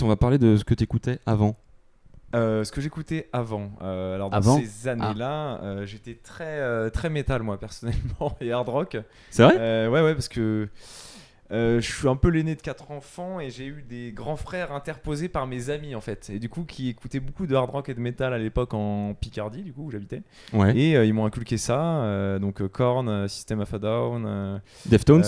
on va parler de ce que t'écoutais avant. Ce que j'écoutais avant. Alors dans ces années-là, j'étais très métal moi personnellement et hard rock. C'est vrai ? Ouais, parce que je suis un peu l'aîné de 4 enfants et j'ai eu des grands frères interposés par mes amis en fait. Et du coup qui écoutaient beaucoup de hard rock et de métal à l'époque en Picardie du coup où j'habitais. Ouais. Et ils m'ont inculqué ça. Donc Korn, System of a Down, Deftones.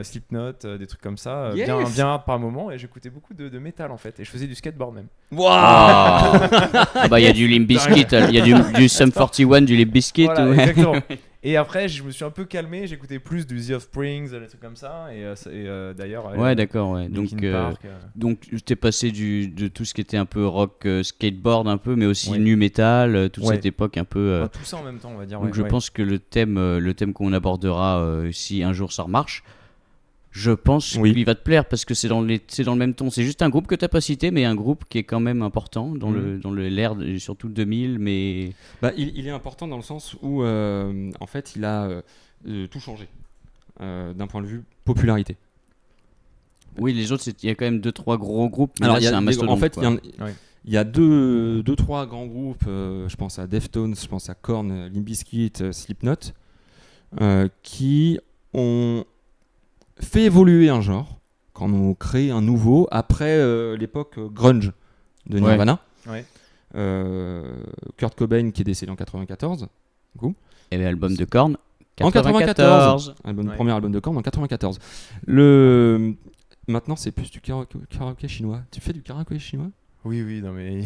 Slipknot, des trucs comme ça. Yes. Bien hard par moment. Et j'écoutais beaucoup de métal en fait. Et je faisais du skateboard même. Waouh. Ah bah il y a du Limp Bizkit, il y a du Sum 41, du Limp Bizkit. Voilà, ouais. exactement. Et après, je me suis un peu calmé, j'écoutais plus du The Offspring, des trucs comme ça. Et d'ailleurs, Ouais, d'accord, ouais. Linkin Park, Donc t'es passé de tout ce qui était un peu rock, skateboard un peu, mais aussi Ouais. nu metal, toute Ouais. cette époque un peu. tout ça en même temps, on va dire. Donc je pense que le thème qu'on abordera, si un jour ça remarche, je pense Oui. qu'il va te plaire parce que c'est dans le même ton. C'est juste un groupe que t'as pas cité, mais un groupe qui est quand même important dans l'ère, surtout 2000, mais. Bah, il est important dans le sens où, en fait, il a tout changé d'un point de vue popularité. Oui, les autres, il y a quand même 2-3 gros groupes. Mais Alors, là, il y a c'est un mastodonte. en fait, quoi. il y a deux, trois grands groupes. Je pense à Deftones, je pense à Korn, Limp Bizkit, Slipknot, qui ont fait évoluer un genre, quand on créé un nouveau après l'époque grunge de Nirvana. Ouais. Kurt Cobain qui est décédé en 94. Du coup. Et l'album de Korn, En 94. Premier album de Korn en 94. Maintenant, c'est plus du karaoké chinois. Tu fais du karaoké chinois ? Oui, non mais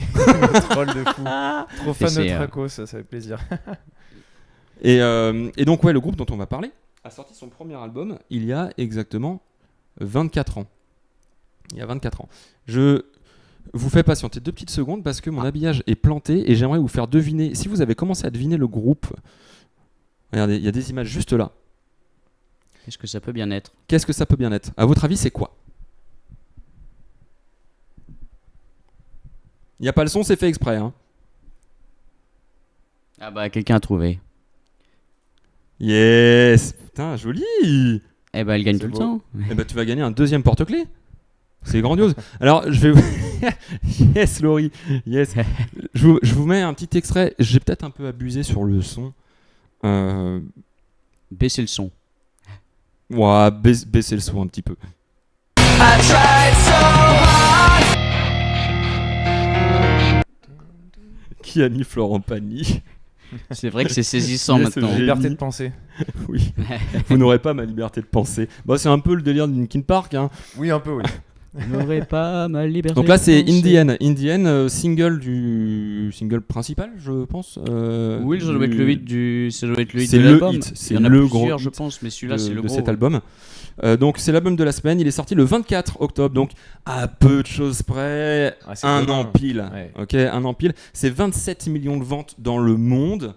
troll de fou. Trop fan de Traco, ça fait plaisir. Et donc, ouais, le groupe dont on va parler a sorti son premier album il y a exactement 24 ans. Il y a 24 ans. Je vous fais patienter 2 petites secondes parce que mon habillage est planté et j'aimerais vous faire deviner. Si vous avez commencé à deviner le groupe, regardez, il y a des images juste là. Qu'est-ce que ça peut bien être ? Qu'est-ce que ça peut bien être ? À votre avis, c'est quoi ? Il n'y a pas le son, c'est fait exprès. Hein. Ah bah, quelqu'un a trouvé. Yes ! Putain, joli ! Eh bah, elle gagne C'est tout beau. le temps. Eh ben, tu vas gagner un deuxième porte-clés. C'est grandiose. Alors, je vais... Yes, Laurie. Yes. Je vous mets un petit extrait. J'ai peut-être un peu abusé sur le son. Baissez le son. Ouais, baissez le son un petit peu. Qui a mis Florent Pagny ? C'est vrai que c'est saisissant Yes, maintenant. j'ai- Liberté de penser. Oui. Vous n'aurez pas ma liberté de penser. Bah, c'est un peu le délire de Linkin Park. Hein. Oui, un peu, oui. Je n'aurais pas ma liberté. Donc là, c'est de penser. Indian, single principal, je pense. Oui, ça doit être le hit ça doit être le hit C'est de le l'album. hit, c'est Il y en a le plusieurs, gros je hit pense, mais celui-là, c'est le de gros. cet album. Donc c'est l'album de la semaine, il est sorti le 24 octobre, donc à peu de choses près, Ah, c'est un commun. an pile. Ouais. Ok, un an pile. C'est 27 millions de ventes dans le monde.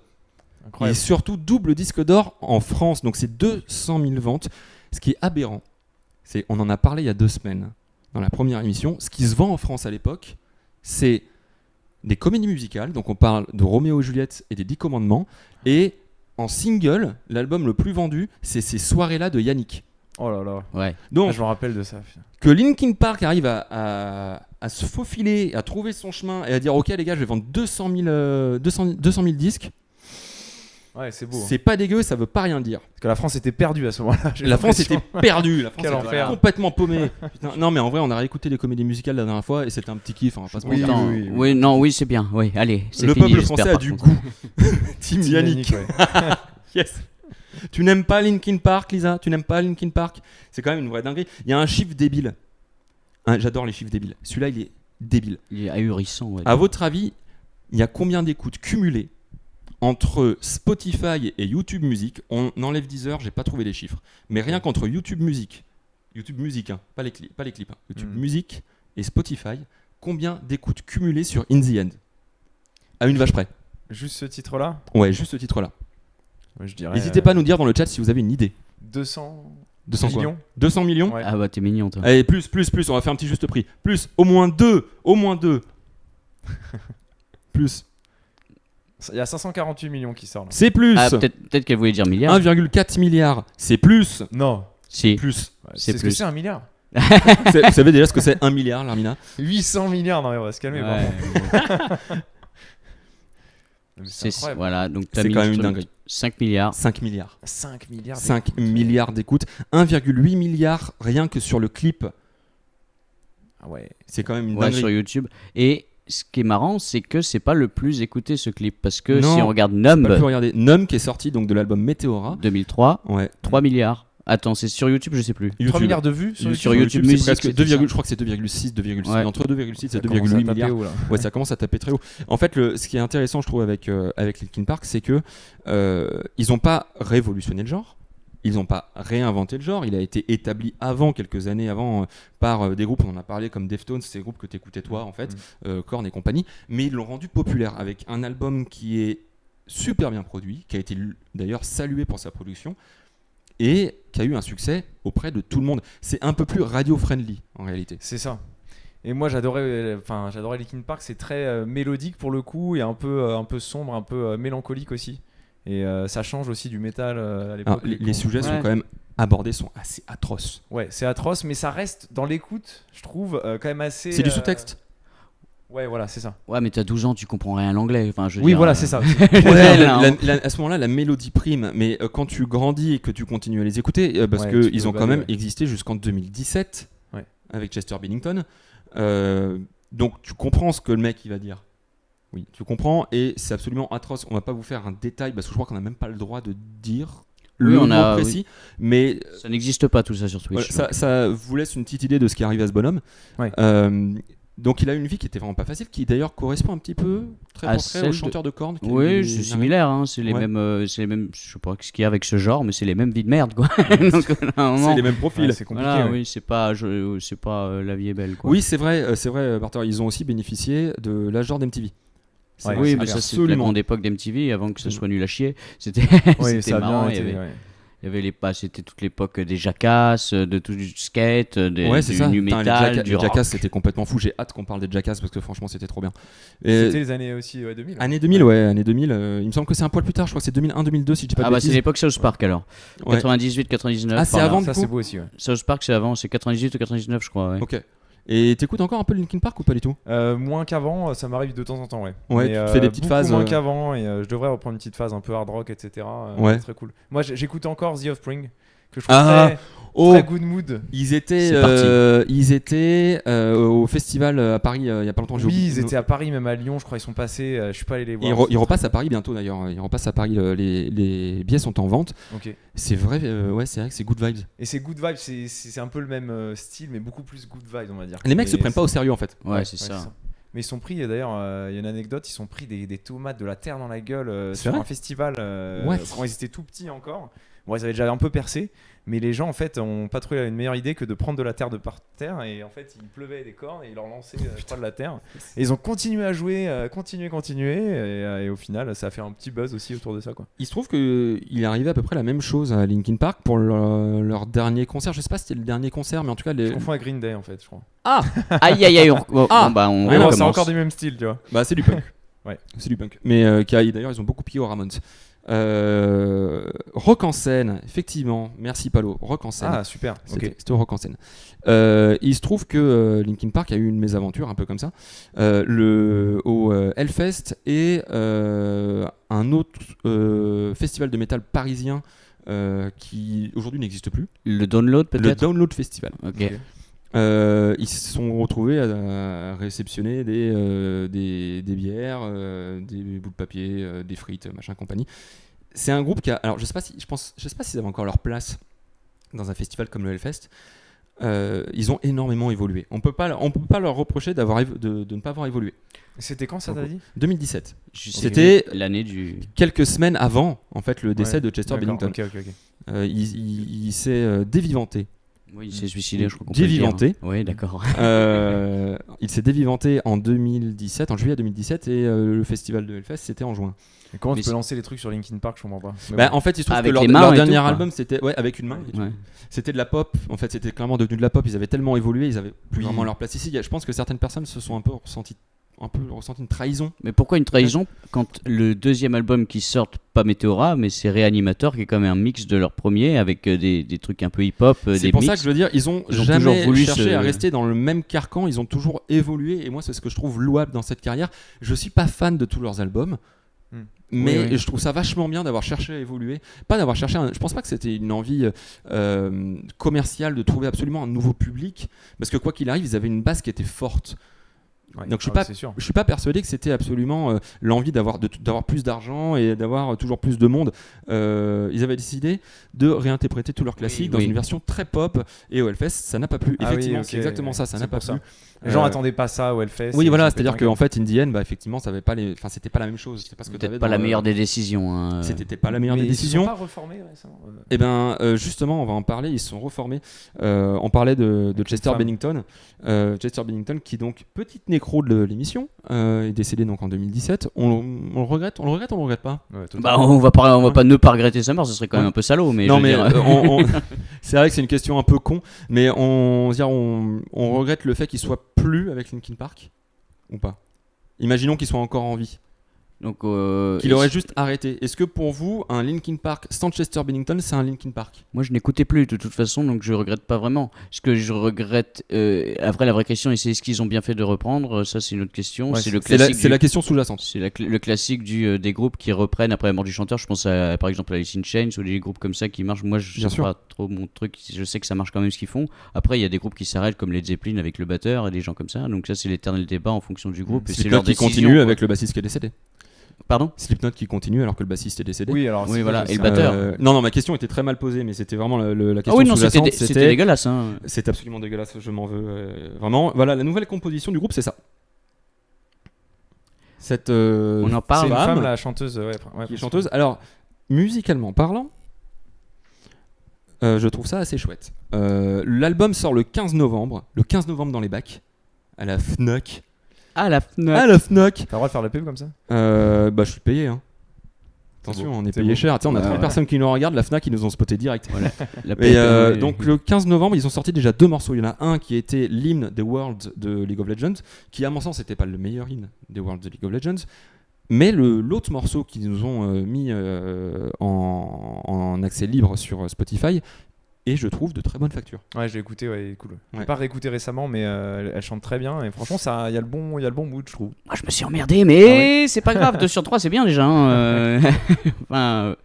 Et Incroyable. surtout double disque d'or en France, donc c'est 200 000 ventes. Ce qui est aberrant, on en a parlé il y a 2 semaines dans la première émission. Ce qui se vend en France à l'époque, c'est des comédies musicales. Donc on parle de Roméo et Juliette et des 10 commandements. Et en single, l'album le plus vendu, c'est ces soirées-là de Yannick. Oh là là. Ouais. Donc Je me rappelle de ça. putain. que Linkin Park arrive à se faufiler, à trouver son chemin et à dire ok les gars, je vais vendre 200 000 disques. Ouais, c'est beau. hein. C'est pas dégueu, ça veut pas rien dire. Parce que la France était perdue à ce moment-là. j'ai La France l'impression. était perdue, la France Quel était enfer. complètement paumée. Putain, non mais en vrai on a réécouté les comédies musicales la dernière fois et c'était un petit kiff, hein, on va pas se Oui, mentir. Attends, oui. oui, non, oui, c'est bien. Oui, allez, c'est Le fini, peuple j'espère, français a par du contre. goût. Team Yannick. ouais. Yes. Tu n'aimes pas Linkin Park, Lisa? Tu n'aimes pas Linkin Park? C'est quand même une vraie dinguerie. Il y a un chiffre débile. Hein, j'adore les chiffres débiles. Celui-là il est débile. Il est ahurissant. Ouais. À votre avis, il y a combien d'écoutes cumulées entre Spotify et YouTube Music? On enlève Deezer, j'ai pas trouvé les chiffres. Mais rien qu'entre YouTube Music, hein, pas les clips, hein, YouTube Music et Spotify, combien d'écoutes cumulées sur In The End? À une vache près. Juste ce titre-là, Ouais, juste ce titre-là. je dirais. N'hésitez pas à nous dire dans le chat si vous avez une idée. 200 200 quoi? millions. 200 millions? Ouais. Ah bah t'es mignon toi. Allez, plus, on va faire un petit juste prix. Plus, au moins deux. Plus. Il y a 548 millions qui sortent. là. C'est plus. Ah peut-être qu'elle voulait dire milliard. 1,4 milliard. C'est plus. Non. Si. Plus. Ouais, C'est c'est ce plus. que c'est un milliard. Vous savez déjà ce que c'est 1 milliard, l'Armina? 800 milliards, non mais on va se calmer. Ouais, vraiment. c'est incroyable. voilà, donc t'as C'est mis quand le même une truc, dinguerie. 5 milliards. 5 milliards. 5 milliards. 5 d'écoutes. milliards d'écoutes. 1,8 milliard rien que sur le clip. Ah ouais. C'est quand même une Ouais, dinguerie. sur YouTube. Et ce qui est marrant, c'est que c'est pas le plus écouté ce clip. Parce que Non, si on regarde On peut Numb plus regarder. Num qui est sorti donc de l'album Meteora. 2003, Ouais. 3 milliards. Attends, c'est sur YouTube, je sais plus. 3 milliards de vues Sur YouTube c'est Music, presque c'était 2, ça. je crois que c'est 2,6, 2,6 Ouais. entre 2,6 et Ça commence à 2,8 taper milliards. haut, là. Ouais, ça commence à taper très haut. En fait, ce qui est intéressant, je trouve, avec Linkin Park, c'est que ils n'ont pas révolutionné le genre. Ils n'ont pas réinventé le genre. Il a été établi quelques années avant, par des groupes, on en a parlé, comme Deftones, ces groupes que tu écoutais toi, en fait, Korn et compagnie. Mais ils l'ont rendu populaire avec un album qui est super bien produit, qui a été d'ailleurs salué pour sa production et qui a eu un succès auprès de tout le monde. C'est un peu plus radio-friendly, en réalité. C'est ça. Et moi j'adorais Linkin Park, c'est très mélodique pour le coup et un peu sombre, un peu mélancolique aussi. Et ça change aussi du métal à l'époque. Alors, les sujets sont Ouais. quand même abordés, sont assez atroces. Ouais, c'est atroce, mais ça reste dans l'écoute, je trouve, quand même assez. C'est du sous-texte. Ouais, voilà, c'est ça. Ouais, mais t'as 12 ans, tu comprends rien à l'anglais. Enfin, je veux Oui, dire, voilà, c'est ça. Ouais, non. à ce moment-là, la mélodie prime, mais quand tu grandis et que tu continues à les écouter, parce Ouais, tu qu'ils peux ont quand bader, même ouais. existé jusqu'en 2017 Ouais. avec Chester Bennington. Donc tu comprends ce que le mec il va dire. Oui, tu comprends, et c'est absolument atroce. On va pas vous faire un détail parce que je crois qu'on n'a même pas le droit de dire Oui, le on mot a- précis, mais Ça n'existe pas tout ça sur Twitch. voilà, ça vous laisse une petite idée de ce qui arrive à ce bonhomme. Ouais. Donc il a une vie qui était vraiment pas facile, qui d'ailleurs correspond un petit peu très À portrait celle au de- chanteur de Korn. qui Oui, est- c'est similaire, hein, c'est les Ouais. mêmes, je sais pas ce qu'il y a avec ce genre, mais c'est les mêmes vies de merde, quoi. Donc, à un moment, C'est les mêmes profils. Ouais, c'est compliqué. voilà, ouais. oui, c'est pas, la vie est belle, quoi. Oui, c'est vrai, Barter, ils ont aussi bénéficié de l'âge d'or d'MTV. C'est Ouais, vrai, Oui, c'est mais clair. ça c'est la absolument. grande époque d'MTV avant que ce soit nul à chier. C'était Oui, c'était ça a marrant. bien Il y été. avait, Ouais. il y avait c'était toute l'époque des Jackass, de tout du skate, Ouais, c'est du ça. nu Putain, metal, du les rock. Jackass, c'était complètement fou. J'ai hâte qu'on parle des Jackass parce que franchement, c'était trop bien. C'était les années aussi 2000. Année 2000, ouais, année 2000. Il me semble que c'est un poil plus tard. Je crois que c'est 2001-2002 si je dis pas Ah de bah c'est bêtises. l'époque South Park alors. Ouais. 98, 99. Ah, c'est par là. avant, Ça du coup. c'est beau aussi. Ouais. South Park c'est avant, c'est 98 ou 99 je crois. Ouais. Ok. Et t'écoutes encore un peu Linkin Park ou pas du tout? Moins qu'avant, ça m'arrive de temps en temps, ouais. Ouais, Mais, tu fais des petites beaucoup phases, moins qu'avant, et je devrais reprendre une petite phase un peu hard rock, etc. Ouais. C'est très cool. Moi, j'écoute encore The Offspring, que je trouve Ah, très, Oh, très good mood. ils étaient, C'est parti. au festival à Paris il y a pas longtemps. j'ai Oui, oublié- ils étaient à Paris, même à Lyon, je crois, ils sont passés. Je suis pas allé les Ils, voir. ils repassent à Paris bientôt d'ailleurs. Ils repassent à Paris. Les billets sont en vente. Ok. C'est vrai, ouais, c'est vrai que c'est good vibes. Et c'est good vibe, c'est un peu le même style, mais beaucoup plus good vibe, on va dire. Les mecs Mais se prennent pas au sérieux en fait. Ouais, c'est ça. Mais ils sont pris, d'ailleurs, il y a une anecdote, ils sont pris des tomates, de la terre dans la gueule C'est sur vrai un festival What quand ils étaient tout petits encore. Bon, ils avaient déjà un peu percé, mais les gens en fait ont pas trouvé une meilleure idée que de prendre de la terre de par terre, et en fait il pleuvait des cornes et ils leur lançaient je crois, de la terre. Et ils ont continué à jouer, continué, et au final ça a fait un petit buzz aussi autour de ça, quoi. Il se trouve qu'il est arrivé à peu près la même chose à Linkin Park pour leur dernier concert. Je sais pas si c'était le dernier concert, mais en tout cas, Je confonds avec Green Day en fait, je crois. Aïe aïe aïe. Bon, Ah. bah on Mais bon, c'est recommence. encore du même style, tu vois. bah, c'est du punk. Ouais. C'est du punk. Mais d'ailleurs, ils ont beaucoup piqué aux Ramones. Rock en scène, effectivement. Merci Palo. Rock en scène. Ah super. C'était Ok. c'était au Rock en scène. Il se trouve que Linkin Park a eu une mésaventure un peu comme ça au Hellfest et un autre festival de métal parisien qui aujourd'hui n'existe plus, Le download le peut-être. Download Festival. Ok. Ok. Ils se sont retrouvés à réceptionner des bières, des bouts de papier, des frites, machin compagnie. C'est un groupe qui a, alors je sais pas s'ils avaient encore leur place dans un festival comme le Hellfest. Ils ont énormément évolué. On peut pas leur reprocher de ne pas avoir évolué. C'était quand ça t'as dit? 2017. C'était C'était l'année du. quelques semaines avant en fait le décès Ouais, de Chester d'accord, Bennington. ok. Il s'est dévivanté. Oui, il s'est suicidé, je crois qu'on peut le dire. Dévivanté. Oui, d'accord. Il s'est dévivanté en 2017, en juillet 2017, et le festival de Hellfest c'était en juin. Et comment Mais tu peux c'est- lancer les trucs sur Linkin Park, je comprends pas. Mais Bah, bon. en fait, il se trouve Avec que les leur mains et dernier tout, quoi. album c'était avec une main. et tout. Ouais. C'était de la pop. En fait, c'était clairement devenu de la pop. Ils avaient tellement évolué, ils avaient plus Oui. vraiment leur place ici. Je pense que certaines personnes se sont un peu ressenties un peu ressenti une trahison. Mais pourquoi une trahison quand le deuxième album qui sort, pas Meteora, mais c'est Reanimator, qui est quand même un mix de leur premier avec des trucs un peu hip-hop, C'est des pour mix. ça que je veux dire, ils ont Ils ont jamais toujours voulu cherché se- à rester dans le même carcan, ils ont toujours évolué, et moi c'est ce que je trouve louable dans cette carrière. Je suis pas fan de tous leurs albums, mais Oui, oui. je trouve ça vachement bien d'avoir cherché à évoluer. Pas d'avoir cherché, je pense pas que c'était une envie commerciale de trouver absolument un nouveau public, parce que quoi qu'il arrive, ils avaient une base qui était forte. Ouais. Donc je suis Ah, pas c'est sûr. Je suis pas persuadé que c'était absolument l'envie d'avoir plus d'argent et d'avoir toujours plus de monde. Ils avaient décidé de réinterpréter tous leurs classiques dans oui. une version très pop, et au Hellfest ça n'a pas plu. Ah oui, Effectivement, ok, c'est exactement ça, ça c'est n'a pas pour ça. plu. Les gens attendaient pas ça au Hellfest. Oui, et voilà, ils ont c'est-à-dire pété un qu'en fait Indien, effectivement, ça avait pas c'était pas la même chose. C'est pas ce que Peut-être t'avais pas dans la le- meilleure des décisions. hein. C'était pas la meilleure Mais des ils se sont décisions. pas reformés récemment. Eh ben, justement, on va en parler. Ils se sont reformés. On parlait de Chester femme. Bennington. Chester Bennington, qui donc petite nécro de l'émission, est décédé donc en 2017. On le regrette, on le regrette pas. Ouais, totalement. Bah, on va pas ne pas regretter sa mort, ce serait quand même Ouais. un peu salaud. Mais Non, je veux mais dire, c'est vrai que c'est une question un peu con, mais on regrette le fait qu'il soit plus avec Linkin Park ou pas. Imaginons qu'il soit encore en vie. donc, Qu'il aurait juste arrêté. Est-ce que pour vous, un Linkin Park sans Chester Bennington, c'est un Linkin Park? Moi, je n'écoutais plus de toute façon, donc je regrette pas vraiment. Ce que je regrette, après la vraie question, et c'est ce qu'ils ont bien fait de reprendre, ça c'est une autre question. Ouais, c'est le C'est classique. la question sous-jacente. C'est le classique des groupes qui reprennent après la mort du chanteur. Je pense par exemple à Alice in Chains ou des groupes comme ça qui marchent. Moi, je Bien sais sûr. pas trop mon truc. Je sais que ça marche quand même ce qu'ils font. Après, il y a des groupes qui s'arrêtent comme Led Zeppelin avec le batteur et des gens comme ça. Donc ça, c'est l'éternel débat en fonction du groupe. Et c'est Slipknot leur qui décision. continue quoi. avec le bassiste qui est décédé. Pardon. Slipknot qui continue alors que le bassiste est décédé. Oui, alors. Oui, c'est voilà, vrai que et le c'est- batteur. Non, ma question était très mal posée, mais c'était vraiment la question Ah oui, non, sous-jacente. c'était dégueulasse. Hein. C'est absolument dégueulasse, je m'en veux. Vraiment, voilà, la nouvelle composition du groupe, c'est ça. Cette On en C'est parle. une femme femme, la chanteuse. Ouais, qui est chanteuse. Alors, musicalement parlant, je trouve ça assez chouette. L'album sort le 15 novembre. Le 15 novembre dans les bacs, à la FNAC. Ah, la FNAC. À la FNAC. T'as le droit de faire de la pub comme ça? Bah, je suis payé, hein. Attention, beau, on est c'est payé beau. cher. Tiens, on a Bah, 30 ouais. personnes qui nous regardent. La FNAC, ils nous ont spoté direct. La Et PPE. donc le 15 novembre, ils ont sorti déjà 2 morceaux. Il y en a un qui était l'hymne des Worlds de League of Legends, qui à mon sens n'était pas le meilleur hymne des Worlds de League of Legends. Mais l'autre morceau qu'ils nous ont mis en accès libre sur Spotify est, je trouve, de très bonne facture. Ouais, je l'ai écouté, ouais, il est cool. Je Ouais. l'ai pas réécouté récemment, mais elle chante très bien. Et franchement, il y a le bon mood, je trouve. Moi, je me suis emmerdé, mais c'est pas grave. 2 sur 3, c'est bien déjà. Hein. Enfin,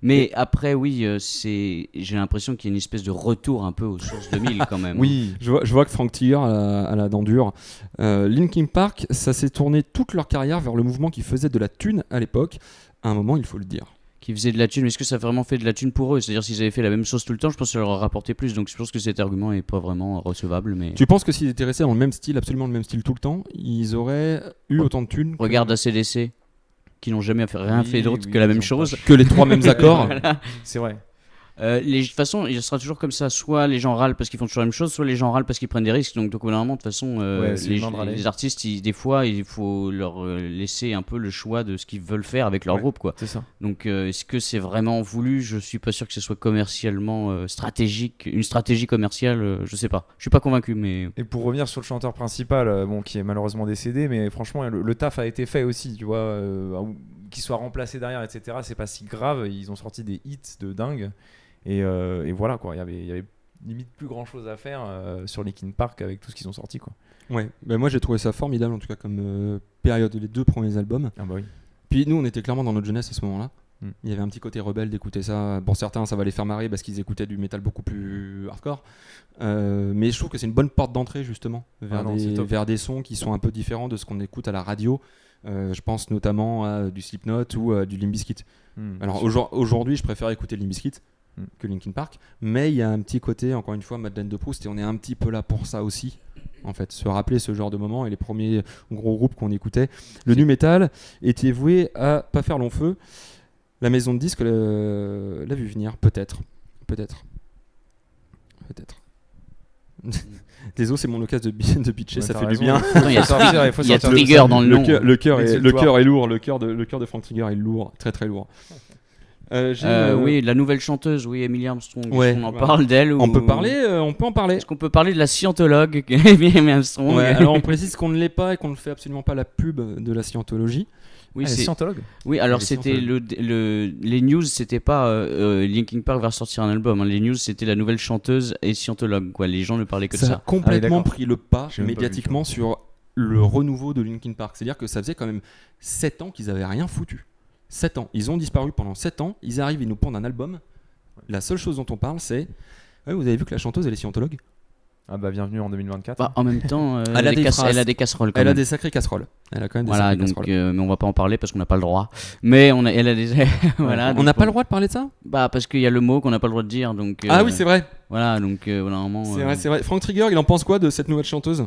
mais après, oui, j'ai l'impression qu'il y a une espèce de retour un peu aux sources 2000 quand même. Oui. Je vois que Frank Tiger a la dent dure. Linkin Park, ça s'est tourné toute leur carrière vers le mouvement qui faisait de la thune à l'époque. À un moment, il faut le dire. Qui faisaient de la thune. Est-ce que ça a vraiment fait de la thune pour eux? C'est-à-dire, s'ils avaient fait la même chose tout le temps, je pense que ça leur aurait rapporté plus. Donc, je pense que cet argument est pas vraiment recevable. Mais Tu penses que s'ils étaient restés dans le même style, absolument le même style tout le temps, ils auraient eu autant de thunes que- regarde ACDC, qui n'ont jamais rien Oui, fait d'autre oui, que la ils même ont chose. que les 3 mêmes accords. C'est vrai. De toute façon, il sera toujours comme ça. Soit les gens râlent parce qu'ils font toujours la même chose, soit les gens râlent parce qu'ils prennent des risques. Donc, au bout d'un moment, de toute façon, Ouais, c'est humain de râler. les artistes, des fois, il faut leur laisser un peu le choix de ce qu'ils veulent faire avec leur Ouais. groupe, quoi. C'est ça. Donc, est-ce que c'est vraiment voulu? Je suis pas sûr que ce soit commercialement stratégique, une stratégie commerciale. Je sais pas. Je suis pas convaincu, mais Et pour revenir sur le chanteur principal, bon, qui est malheureusement décédé, mais franchement, le taf a été fait aussi, tu vois. Qu'il soit remplacé derrière, etc., c'est pas si grave. Ils ont sorti des hits de dingue. Et voilà, quoi. Il y avait limite plus grand chose à faire sur Linkin Park avec tout ce qu'ils ont sorti, quoi. Ouais, ben moi j'ai trouvé ça formidable en tout cas comme période, les 2 premiers albums. Ah bah oui. Puis nous on était clairement dans notre jeunesse à ce moment-là. Mm. Il y avait un petit côté rebelle d'écouter ça. Pour certains ça va les faire marrer parce qu'ils écoutaient du métal beaucoup plus hardcore. Mais je trouve que c'est une bonne porte d'entrée justement vers, Ah non, c'est top. vers des sons qui sont un peu différents de ce qu'on écoute à la radio. Je pense notamment à du Slipknot ou du Limp Bizkit. Alors aujourd'hui je préfère écouter Limp Bizkit que Linkin Park, mais il y a un petit côté, encore une fois, Madeleine de Proust, et on est un petit peu là pour ça aussi, en fait, se rappeler ce genre de moments et les premiers gros groupes qu'on écoutait. Le nu metal était voué à pas faire long feu. La maison de disques l'a vu venir, peut-être. Désolé, c'est mon occasion de pitcher, Ouais, ça t'as fait raison. du bien. Attends, il y a faut il y a sortir Trigger dans le nom. Le cœur L'exutoire. est lourd, le cœur de Frank Trigger est lourd, très très lourd. Oui, la nouvelle chanteuse, oui, Emily Armstrong. Ouais, Est-ce qu'on en voilà. parle d'elle ou... On peut en parler. Est-ce qu'on peut parler de la scientologue Emily Armstrong? Ouais, alors on précise qu'on ne l'est pas et qu'on ne fait absolument pas la pub de la scientologie. Oui, Elle est c'est... scientologue. Oui, alors Les c'était les news, c'était pas Linkin Park va sortir un album. Hein. Les news, c'était la nouvelle chanteuse et scientologue. Quoi. Les gens ne parlaient que de Ça a ça. complètement d'accord. pris le pas J'ai même pas médiatiquement sur le renouveau de Linkin Park. C'est-à-dire que ça faisait quand même 7 ans qu'ils avaient rien foutu. 7 ans. Ils ont disparu pendant 7 ans. Ils arrivent, ils nous pondent un album. La seule chose dont on parle, c'est ouais, vous avez vu que la chanteuse, elle est scientologue. Ah bah bienvenue en 2024. Bah, en même temps, Elle a des phrases. elle a des casseroles. Quand Elle a même. des sacrées casseroles. Elle a quand même des Voilà, sacrées donc, casseroles. mais on va pas en parler parce qu'on n'a pas le droit. Mais elle a des. Voilà, On donc, n'a pas le droit de parler de ça Bah, parce qu'il y a le mot qu'on n'a pas le droit de dire. Donc, Ah oui, c'est vrai. Voilà, donc normalement. C'est vrai, c'est vrai. Frank Trigger, il en pense quoi de cette nouvelle chanteuse?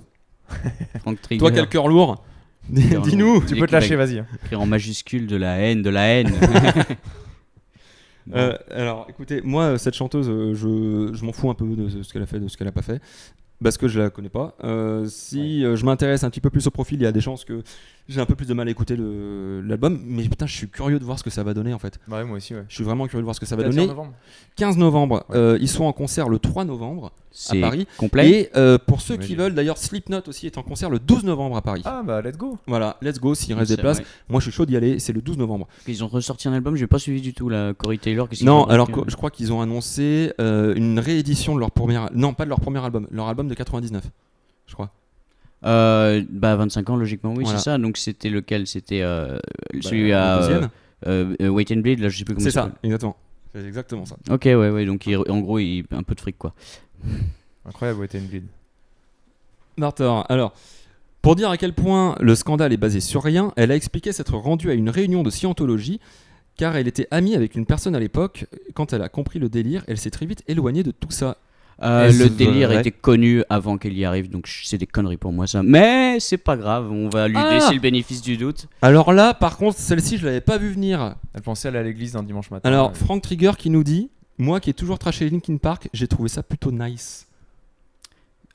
Frank Trigger. Toi, quel cœur lourd. Dis-nous. Tu peux te lâcher, vas-y. Écrire en majuscule de la haine. Alors, écoutez, moi, cette chanteuse, je m'en fous un peu de ce qu'elle a fait, de ce qu'elle a pas fait, parce que je la connais pas. Si je m'intéresse un petit peu plus au profil, il y a des chances que j'ai un peu plus de mal à écouter l'album, mais putain, je suis curieux de voir ce que ça va donner en fait. Bah ouais, moi aussi, ouais. Je suis vraiment curieux de voir ce que ça va Date donner. en novembre. 15 novembre, ils sont en concert le 3 novembre à C'est Paris. complet. Et pour ceux qui Imagine. veulent, d'ailleurs, Slipknot aussi est en concert le 12 novembre à Paris. Ah bah let's go. Voilà, let's go, s'il reste C'est des places. vrai. Moi, je suis chaud d'y aller, c'est le 12 novembre. Ils ont ressorti un album, j'ai pas suivi du tout la Corey Taylor. Qu'est-ce qu'ils Non, font alors avec, je crois qu'ils ont annoncé une réédition de leur premier... Non, pas de leur premier album, leur album de 99, je crois. Bah 25 ans logiquement, oui, Voilà. c'est ça. Donc c'était lequel? C'était celui le à deuxième. Wait and Bleed, là je sais plus comment C'est ça ça, s'appelle. exactement. C'est exactement ça. Ok, ouais, donc en gros, il un peu de fric quoi. Incroyable, Wet and Bleed. Martor, alors, pour dire à quel point le scandale est basé sur rien, elle a expliqué s'être rendue à une réunion de scientologie car elle était amie avec une personne à l'époque. Quand elle a compris le délire, elle s'est très vite éloignée de tout ça. Est-ce Le délire vrai était connu avant qu'elle y arrive, donc c'est des conneries pour moi ça. Mais c'est pas grave, on va lui Ah laisser le bénéfice du doute. Alors là, par contre, celle-ci, je l'avais pas vu venir. Elle pensait aller à l'église d'un dimanche matin. Alors, Frank Trigger qui nous dit, moi qui ai toujours trashé Linkin Park, j'ai trouvé ça plutôt nice.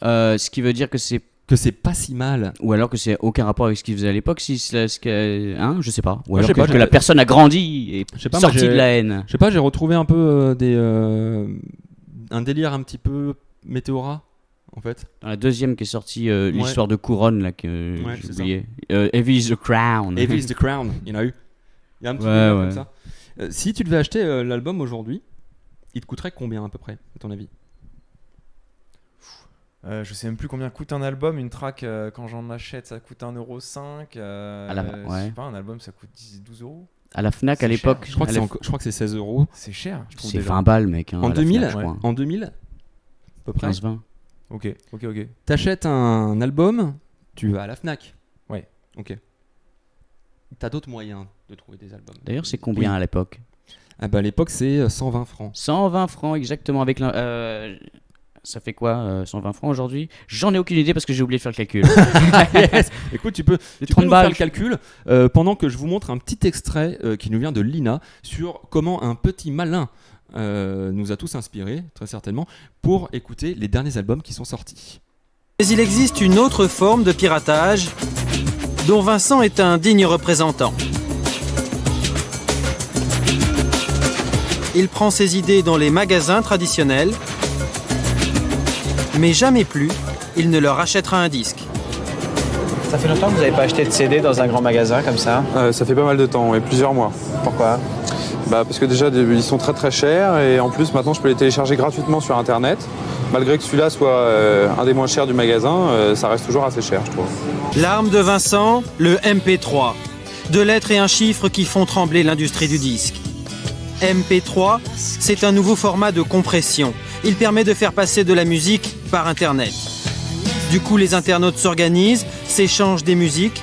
Ce qui veut dire que c'est Que c'est pas si mal. ou alors que c'est aucun rapport avec ce qu'il faisait à l'époque, si hein, je sais pas. Ou Je alors sais que, pas, que j'ai- la personne a grandi et Je sais pas, moi, sorti j'ai- de la haine. Je sais pas, j'ai retrouvé un peu un délire un petit peu météora, en fait. Dans la deuxième qui est sortie, l'histoire de couronne là que Ouais, j'ai c'est oublié. Heavy is the Crown. Heavy is the Crown, il y en a eu. Il y a un petit Ouais, délire ouais. comme ça. Si tu devais acheter l'album aujourd'hui, il te coûterait combien à peu près, à ton avis? Je sais même plus combien coûte un album. Une track, quand j'en achète, ça coûte 1,5€. Je ouais. sais pas, un album, ça coûte 12 euros. À la Fnac C'est à l'époque, Je crois que à c'est la- je crois que c'est 16 euros. C'est cher, je trouve c'est déjà. 20 balles mec. Hein, En à la 2000, Fnac, je crois. En 2000, à peu près. 15-20. Ok. T'achètes un album, tu vas à la Fnac. Ouais. Ok. T'as d'autres moyens de trouver des albums. D'ailleurs, c'est combien Oui. à l'époque? Ah bah à l'époque c'est 120 francs. 120 francs exactement avec ça fait quoi 120 francs aujourd'hui? J'en ai aucune idée parce que j'ai oublié de faire le calcul. Yes. Écoute, tu peux Les nous 30 faire balles. le calcul pendant que je vous montre un petit extrait qui nous vient de Lina sur comment un petit malin nous a tous inspirés, très certainement, pour écouter les derniers albums qui sont sortis. Mais il existe une autre forme de piratage dont Vincent est un digne représentant. Il prend ses idées dans les magasins traditionnels, mais jamais plus il ne leur achètera un disque. Ça fait longtemps que vous n'avez pas acheté de CD dans un grand magasin comme ça. Ça fait pas mal de temps, et plusieurs mois. Pourquoi? Parce que déjà ils sont très très chers et en plus maintenant je peux les télécharger gratuitement sur internet. Malgré que celui-là soit un des moins chers du magasin, ça reste toujours assez cher je trouve. L'arme de Vincent, le MP3. Deux lettres et un chiffre qui font trembler l'industrie du disque. MP3, c'est un nouveau format de compression. Il permet de faire passer de la musique par Internet. Du coup, les internautes s'organisent, s'échangent des musiques,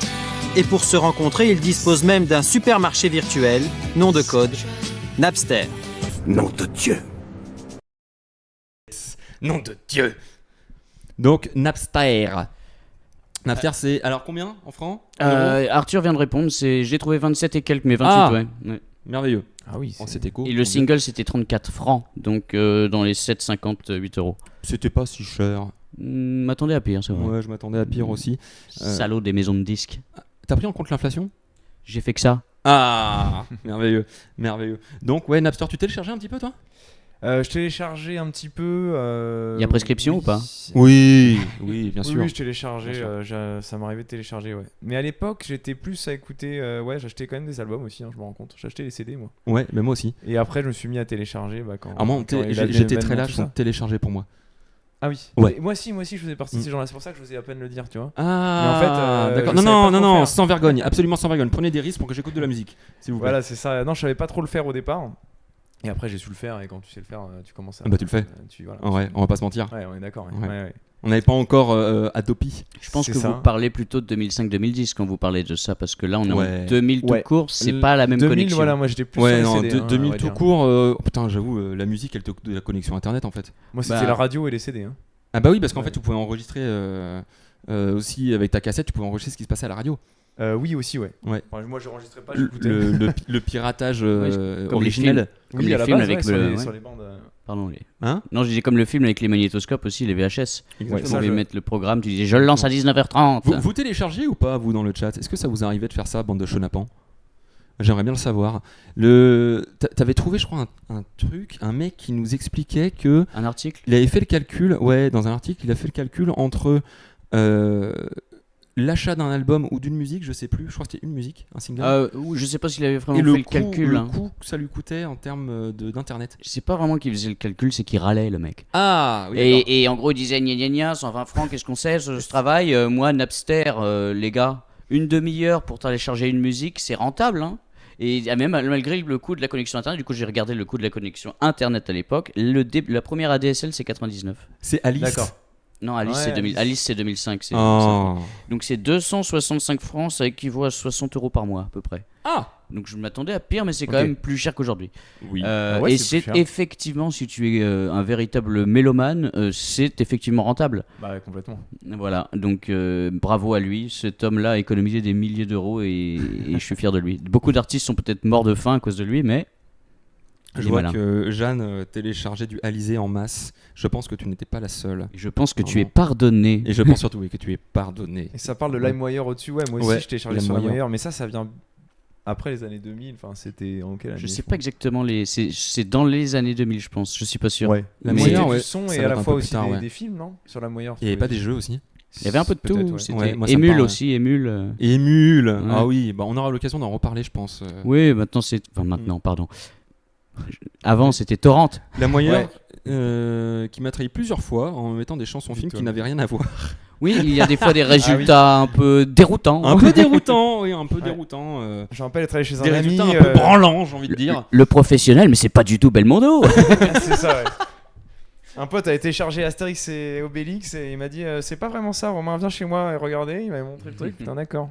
et pour se rencontrer, ils disposent même d'un supermarché virtuel, nom de code, Napster. Nom de Dieu. Nom de Dieu. Donc Napster. Napster c'est alors combien en francs? Arthur vient de répondre, j'ai trouvé 27 et quelques, mais 28 Ah. ouais. Merveilleux. Ah oui. Oh, c'était cool. Et le single c'était 34 francs, donc dans les 7,58 euros. C'était pas si cher. M'attendais à pire, c'est vrai. Ouais, je m'attendais à pire aussi. Salaud des maisons de disques. T'as pris en compte l'inflation? J'ai fait que ça. Ah, merveilleux, merveilleux. Donc ouais, Napster, tu téléchargeais un petit peu toi? Je téléchargeais un petit peu. Il y a prescription ou pas? Oui, oui, bien sûr. Oui, je téléchargeais. Bien Ça m'arrivait de télécharger, ouais. Mais à l'époque, j'étais plus à écouter. Ouais, j'achetais quand même des albums aussi, hein, je me rends compte. J'achetais les CD, moi. Ouais, mais moi aussi. Et après, je me suis mis à télécharger. Quand, Ah, moi, quand il a j'étais des très événements, lâche tout pour ça. télécharger pour moi. Ah oui. Ouais. Et moi aussi, je faisais partie de ces gens-là. C'est pour ça que je osais à peine le dire, tu vois. Ah, Mais en fait, d'accord. je Non, savais non, pas non, trop non, faire. sans vergogne, absolument sans vergogne. Prenez des risques pour que j'écoute de la musique, s'il vous plaît. Voilà, c'est ça. Non, je savais pas trop le faire au départ. Et après, j'ai su le faire. Et quand tu sais le faire, tu commences à. Ah bah, tu le fais. Voilà. Ouais, on va pas se mentir. Ouais, on est d'accord. Ouais. Ouais, ouais. On n'avait pas encore Adopi. Je pense C'est que ça. vous parlez plutôt de 2005-2010 quand vous parlez de ça, parce que là on est Ouais. en 2000 tout Ouais. court, c'est Le pas la même 2000, connexion. voilà, moi j'étais plus Ouais, sur non, les CD. 2000 on va tout dire. court. Putain, j'avoue, la musique, elle te coûte de la connexion internet en fait. Moi, c'était Bah. la radio et les CD. Hein. Ah bah oui, parce qu'en Ouais. fait, tu pouvais enregistrer aussi avec ta cassette, tu pouvais enregistrer ce qui se passait à la radio. Oui, aussi, ouais. Ouais. Enfin, moi, j'enregistrais pas, Le, j'écoutais. le piratage comme les originel. Comme Oui, les à la films base, avec ouais, sur, le- les, ouais. sur les bandes. Pardon, les... Hein? Non, je disais comme le film avec les magnétoscopes aussi, les VHS. Exactement. Tu ça, pouvais je- mettre le programme, tu disais je le lance à 19h30. Vous téléchargez ou pas, vous, dans le chat? Est-ce que ça vous arrivait de faire ça, bande de chenapans? J'aimerais bien le savoir. T'avais trouvé, je crois, un truc, un mec qui nous expliquait que Un article il avait fait le calcul, ouais, dans un article, il a fait le calcul entre l'achat d'un album ou d'une musique, je sais plus, je crois que c'était une musique, un single, ou je sais pas s'il avait vraiment et fait le calcul. le hein. coût que ça lui coûtait en termes d'internet. Je sais pas vraiment qu'il faisait le calcul, c'est qu'il râlait le mec. Ah oui, d'accord. Et en gros, il disait gna gna gna, 120 francs, qu'est-ce qu'on sait, ce travail. Moi, Napster, les gars, une demi-heure pour télécharger une musique, c'est rentable. Hein. Et même malgré le coût de la connexion internet, du coup, j'ai regardé le coût de la connexion internet à l'époque. La première ADSL, c'est 99. C'est Alice. D'accord. Non, Alice, Ouais, c'est 2000. Alice. Alice, c'est 2005. c'est- Oh. Donc, c'est 265 francs, ça équivaut à 60 euros par mois, à peu près. Ah Donc, je m'attendais à pire, mais c'est quand Ok. même plus cher qu'aujourd'hui. oui. Ah ouais, Et c'est plus c'est cher. effectivement, si tu es un véritable mélomane, c'est effectivement rentable. Bah, ouais, complètement. Voilà, donc bravo à lui. Cet homme-là a économisé des milliers d'euros et je suis fier de lui. Beaucoup d'artistes sont peut-être morts de faim à cause de lui, mais il Je est vois malin. que Jeanne téléchargeait du Alizé en masse. Je pense que tu n'étais pas la seule. Je pense que tu es Vraiment. pardonné. Et je pense surtout oui, que tu es pardonné. Et ça parle de LimeWire au-dessus. Ouais, moi aussi, Ouais, je téléchargeais sur LimeWire. LimeWire. Mais ça vient après les années 2000. Enfin, c'était en quelle année Je sais pas exactement les. C'est dans les années 2000, je pense. Je suis pas sûr. Ouais. La Mais moyenne, c'était ouais, du son ça et va à être la un fois peu plus aussi tard, ouais. des films, non? Sur LimeWire. Il n'y avait pas des jeux aussi? Il y avait un peu de Peut-être, tout. ouais. C'était Ouais, moi, ça me Emule parle. aussi, Emule. Et Emule. Ouais. Ah oui, bah on aura l'occasion d'en reparler, je pense. Oui, maintenant c'est. Enfin, maintenant, pardon. Avant, c'était Torrent. La moyenne Ouais. qui m'a trahi plusieurs fois en me mettant des chansons films qui Dis-toi. n'avaient rien à voir. Oui, il y a des fois des résultats un peu déroutants. Un peu déroutant, oui, un peu déroutant. Je me rappelle être allé chez Des un ami. résultats un peu branlants, j'ai envie de dire. Le professionnel, mais c'est pas du tout Belmondo. C'est ça, ouais. Un pote a téléchargé Astérix et Obélix et il m'a dit c'est pas vraiment ça, Romain, viens chez moi et regardez. Il m'avait montré le truc. Putain, d'accord.